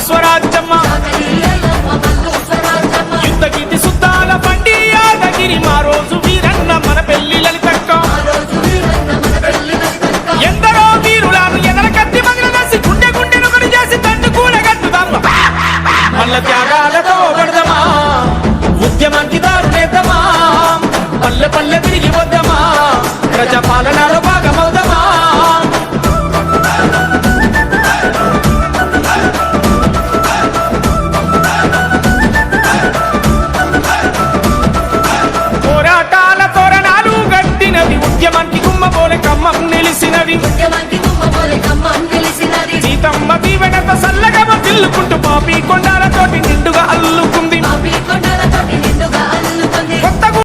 స్వరాజ్యమ్మ యుద్ధ గీతి సుద్దాల బండి యాదగిరి మా రోజు వీరన్న మన పెళ్లి లలితక్క ఎందరో వీరులను ఎదల కత్తి మగలసి గుండె గుండెను కొడి చేసి తండ్రి కూడా కట్టుదాం మల్ల త్యాగాలతో పడదమా ఉద్యమానికి దారునేద్దామా పల్లె పల్లె తిరిగి వద్దామా ప్రజాపాలనలో భాగమవుదామా